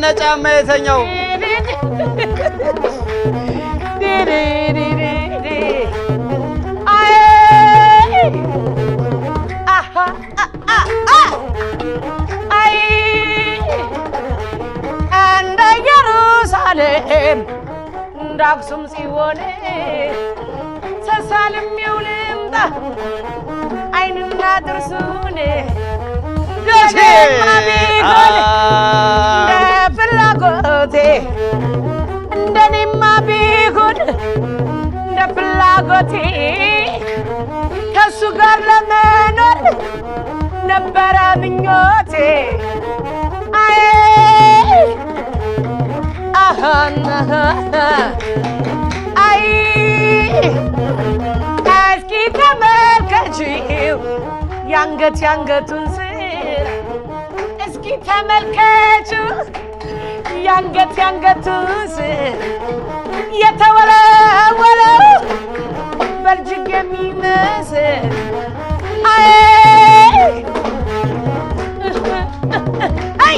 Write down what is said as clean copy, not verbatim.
ከነ ጫማ የተኛው እንደ ኢየሩሳሌም እንደ አክሱም ጽዮን ተሳልሜው ልምጣ ዓይንና ጥርሱን እንደኔማ ቢሆን እንደ ፍላጎቴ እንደኔማ ቢሆን እንደ ፍላጎቴ ከሱ ጋር ለመኖር ነበረ ምኞቴ። አይ አይ እስኪ ተመልከቺው ያንገቱን ስራ እስኪ ተመልከቺው ያንገቱን ስራ የተወለወለው በልጅግ የሚመስል አይ